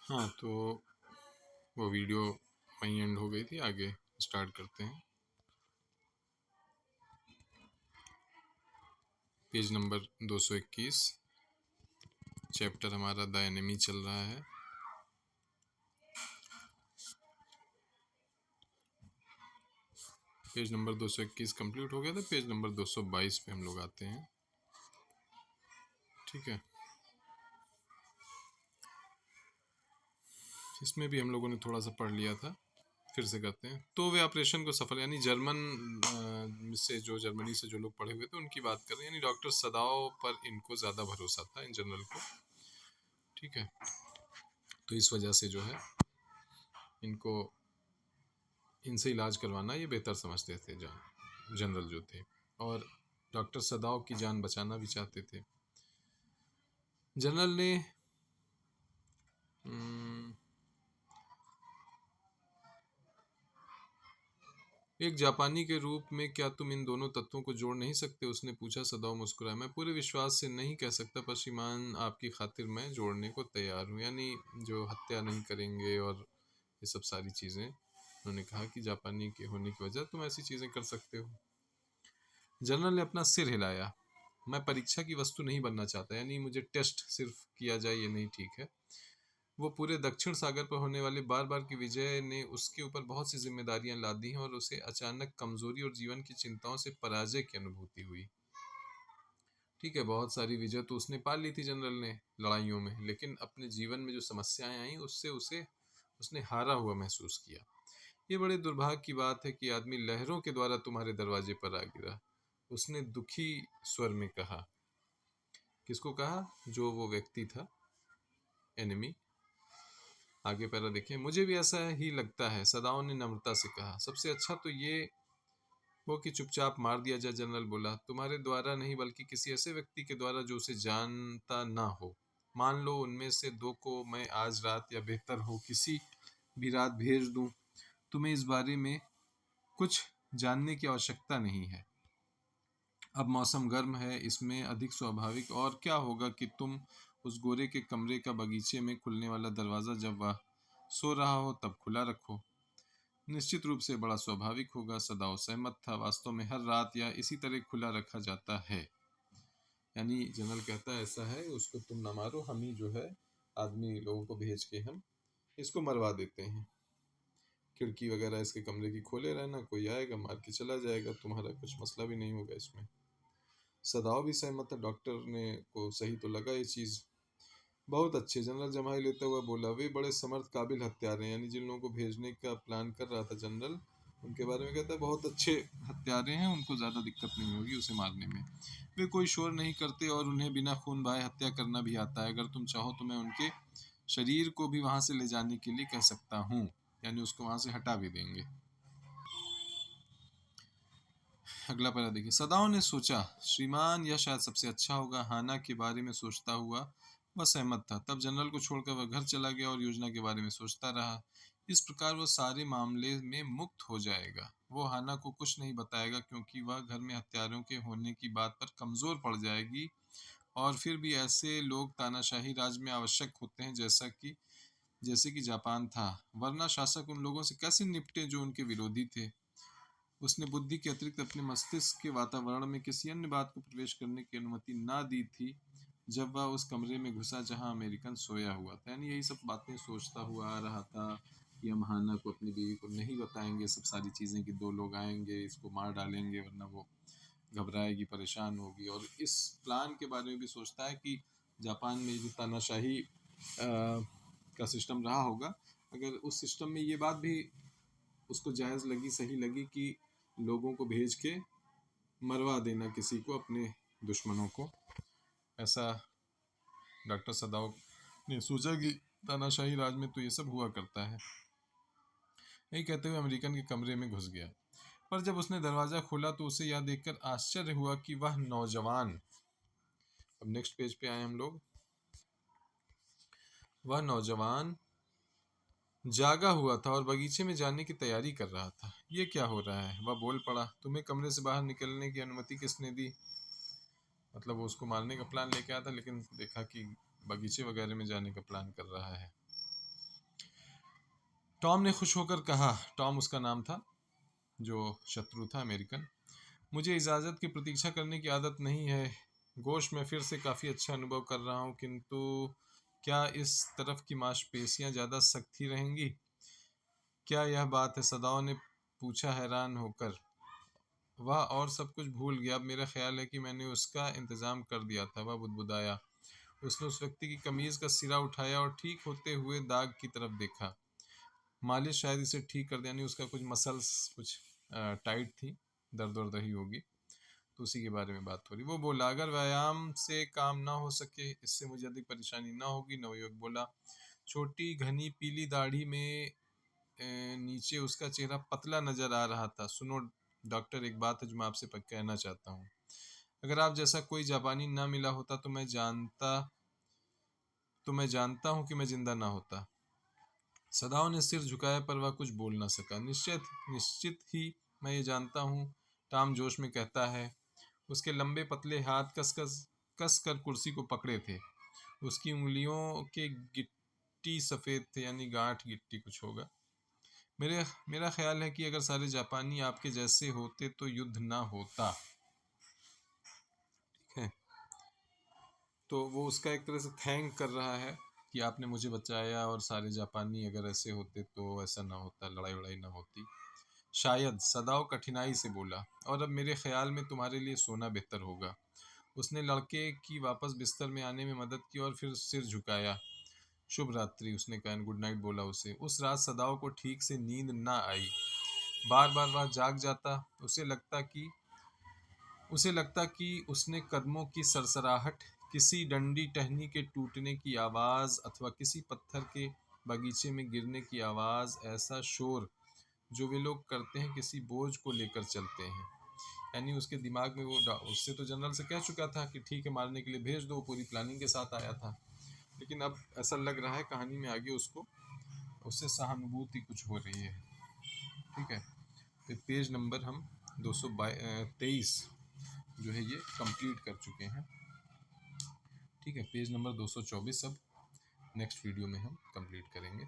हाँ, तो वो वीडियो वहीं एंड हो गई थी, आगे स्टार्ट करते हैं। पेज नंबर 221, चैप्टर हमारा द एनिमी चल रहा है। पेज नंबर 221 कंप्लीट हो गया था, पेज नंबर 222 पे हम लोग आते हैं। ठीक है, इसमें भी हम लोगों ने थोड़ा सा पढ़ लिया था, फिर से करते हैं। तो वे ऑपरेशन को सफल, यानी से जो जर्मनी से जो लोग पढ़े हुए थे उनकी बात कर रहे हैं, यानी डॉक्टर सदाव पर इनको ज़्यादा भरोसा था, इन जनरल को। ठीक है, तो इस वजह से जो है इनको इनसे इलाज करवाना ये बेहतर समझते थे, जनरल जो थे, और डॉक्टर सदाव की जान बचाना भी चाहते थे। जनरल ने एक जापानी के रूप में क्या तुम इन दोनों तत्वों को जोड़ नहीं सकते, उसने पूछा। सदाव मुस्कुराया। मैं पूरे विश्वास से नहीं कह सकता, पर श्रीमान आपकी खातिर मैं जोड़ने को तैयार हूँ, यानी जो हत्या नहीं करेंगे और ये सब सारी चीज़ें। उन्होंने कहा कि जापानी के होने की वजह तुम ऐसी चीज़ें कर सकते हो। जनरल ने अपना सिर हिलाया। मैं परीक्षा की वस्तु नहीं बनना चाहता, यानी मुझे टेस्ट सिर्फ किया जाए ये नहीं ठीक है। वो पूरे दक्षिण सागर पर होने वाले बार बार की विजय ने उसके ऊपर बहुत सी जिम्मेदारियां लाद दी हैं, और उसे अचानक कमजोरी और जीवन की चिंताओं से पराजय की अनुभूति हुई। ठीक है, बहुत सारी विजय तो उसने पा ली थी जनरल ने लड़ाइयों में, लेकिन अपने जीवन में जो समस्याएं आई उससे उसे उसने हारा हुआ महसूस किया। ये बड़े दुर्भाग्य की बात है कि आदमी लहरों के द्वारा तुम्हारे दरवाजे पर आ गिरा, उसने दुखी स्वर में कहा। किसको कहा? जो वो व्यक्ति था, एनिमी। आगे पैरा देखें। मुझे भी ऐसा ही लगता है, सदाओं ने नम्रता से कहा। सबसे अच्छा तो ये वो कि चुपचाप मार दिया जाए, जनरल बोला। तुम्हारे द्वारा नहीं, बल्कि किसी ऐसे व्यक्ति के द्वारा जो उसे जानता ना हो। मान लो उनमें से दो को मैं आज रात, या बेहतर हो किसी भी रात, भेज दूं। तुम्हें इस बारे में कुछ जानने की आवश्यकता नहीं है। अब मौसम गर्म है, इसमें अधिक स्वाभाविक और क्या होगा कि तुम उस गोरे के कमरे का बगीचे में खुलने वाला दरवाज़ा जब वह सो रहा हो तब खुला रखो। निश्चित रूप से बड़ा स्वाभाविक होगा, सदाओ सहमत था। वास्तव में हर रात या इसी तरह खुला रखा जाता है। यानी जनरल कहता है ऐसा है, उसको तुम ना मारो, हम ही जो है आदमी लोगों को भेज के हम इसको मरवा देते हैं। खिड़की वगैरह इसके कमरे की खोले रहना, कोई आएगा मार के चला जाएगा, तुम्हारा कुछ मसला भी नहीं होगा इसमें। सदाओ भी सहमत था। डॉक्टर ने को सही तो लगा ये चीज़। बहुत अच्छे, जनरल जमाई लेता हुआ बोला। वे बड़े समर्थ काबिल हत्यारे हैं, यानी जिन लोगों को भेजने का प्लान कर रहा था जनरल, उनके बारे में कहता है बहुत अच्छे हत्यारे हैं, उनको ज़्यादा दिक्कत नहीं होगी उसे मारने में। वे कोई शोर नहीं करते और उन्हें बिना खून बहाए हत्या करना भी आता है। अगर तुम चाहो तो मैं उनके शरीर को भी वहाँ से ले जाने के लिए कह सकता हूँ, यानी उसको वहाँ से हटा भी देंगे। अगला पैरा देखिए। सदाओं ने सोचा, श्रीमान यह शायद सबसे अच्छा होगा। हाना के बारे में सोचता हुआ वह सहमत था। तब जनरल को छोड़कर वह घर चला गया और योजना के बारे में सोचता रहा। इस प्रकार वह सारे मामले में मुक्त हो जाएगा। वो हाना को कुछ नहीं बताएगा, क्योंकि वह घर में हत्यारों के होने की बात पर कमज़ोर पड़ जाएगी, और फिर भी ऐसे लोग तानाशाही राज में आवश्यक होते हैं, जैसे कि जापान था। वरना शासक उन लोगों से कैसे निपटे जो उनके विरोधी थे। उसने बुद्धि के अतिरिक्त अपने मस्तिष्क के वातावरण में किसी अन्य बात को प्रवेश करने की अनुमति ना दी थी जब वह उस कमरे में घुसा जहां अमेरिकन सोया हुआ था। यानी यही सब बातें सोचता हुआ आ रहा था कि हम हाना को, अपनी बीवी को नहीं बताएंगे सब सारी चीज़ें, कि दो लोग आएंगे इसको मार डालेंगे, वरना वो घबराएगी, परेशान होगी। और इस प्लान के बारे में भी सोचता है कि जापान में जो तानाशाही का सिस्टम रहा होगा, अगर उस सिस्टम में ये बात भी उसको जायज़ लगी, सही लगी, कि लोगों को भेज के मरवा देना किसी को, अपने दुश्मनों को। ऐसा डॉक्टर सदाव ने सोचा कि तानाशाही राज में तो ये सब हुआ करता है। यही कहते हुए अमेरिकन के कमरे में घुस गया। पर जब उसने दरवाज़ा खोला तो उसे यह देखकर आश्चर्य हुआ कि वह नौजवान, अब नेक्स्ट पेज पे आए हम लोग, वह नौजवान जागा हुआ था और बगीचे में जाने की तैयारी कर रहा था। ये क्या हो रहा है? वह बोल पड़ा। तुम्हें कमरे से बाहर निकलने की अनुमति किसने दी? मतलब वो उसको मारने का प्लान लेके आया था, लेकिन देखा कि बगीचे वगैरह में जाने का प्लान कर रहा है। टॉम ने खुश होकर कहा, टॉम उसका नाम था जो शत्रु था, अमेरिकन, मुझे इजाज़त की प्रतीक्षा करने की आदत नहीं है। गोश्त में फिर से काफ़ी अच्छा अनुभव कर रहा हूँ, किंतु क्या इस तरफ की मांसपेशियाँ ज़्यादा सख्त ही रहेंगी? क्या यह बात है? सदाओ ने पूछा हैरान होकर। वह और सब कुछ भूल गया। अब मेरा ख्याल है कि मैंने उसका इंतज़ाम कर दिया था, वह बुदबुदाया। उसने उस व्यक्ति की कमीज़ का सिरा उठाया और ठीक होते हुए दाग की तरफ देखा। मालिश शायद इसे ठीक कर दे, यानी उसका कुछ मसल्स कुछ टाइट थी, दर्द वर्द रही होगी, तो उसी के बारे में बात हो रही। वो बोला, अगर व्यायाम से काम ना हो सके, इससे मुझे अधिक परेशानी ना होगी। नवयुवक बोला, छोटी घनी पीली दाढ़ी में नीचे उसका चेहरा पतला नजर आ रहा था। सुनो डॉक्टर, एक बात है जो मैं आपसे कहना चाहता हूँ। अगर आप जैसा कोई जापानी ना मिला होता तो मैं जानता हूँ कि मैं जिंदा ना होता। सदाओं ने सिर झुकाया, पर वह कुछ बोल न सका। निश्चित ही मैं ये जानता हूँ, टॉम जोश में कहता है। उसके लंबे पतले हाथ कस कर कुर्सी को पकड़े थे। उसकी उंगलियों के गिट्टी सफ़ेद थे, यानी गांठ गिट्टी कुछ होगा। मेरा ख्याल है कि अगर सारे जापानी आपके जैसे होते तो युद्ध ना होता। ठीक है, तो वो उसका एक तरह से थैंक कर रहा है कि आपने मुझे बचाया, और सारे जापानी अगर ऐसे होते तो ऐसा ना होता, लड़ाई वड़ाई ना होती शायद। सदाओ कठिनाई से बोला, और अब मेरे ख्याल में तुम्हारे लिए सोना बेहतर होगा। उसने लड़के की वापस बिस्तर में आने में मदद की और फिर सिर झुकाया। शुभ रात्रि, उसने कहा, गुड नाइट बोला उसे। उस रात सदाओ को ठीक से नींद ना आई। बार बार वह जाग जाता। उसे लगता कि उसने कदमों की सरसराहट, किसी डंडी टहनी के टूटने की आवाज़, अथवा किसी पत्थर के बगीचे में गिरने की आवाज़, ऐसा शोर जो वे लोग करते हैं किसी बोझ को लेकर चलते हैं। यानी उसके दिमाग में वो उससे तो जनरल से कह चुका था कि ठीक है मारने के लिए भेज दो, पूरी प्लानिंग के साथ आया था, लेकिन अब ऐसा लग रहा है कहानी में आगे उसको उससे सहानुभूति कुछ हो रही है। ठीक है, तो पेज नंबर हम 223 जो है ये कंप्लीट कर चुके हैं। ठीक है, पेज नंबर 224 अब नेक्स्ट वीडियो में हम कंप्लीट करेंगे।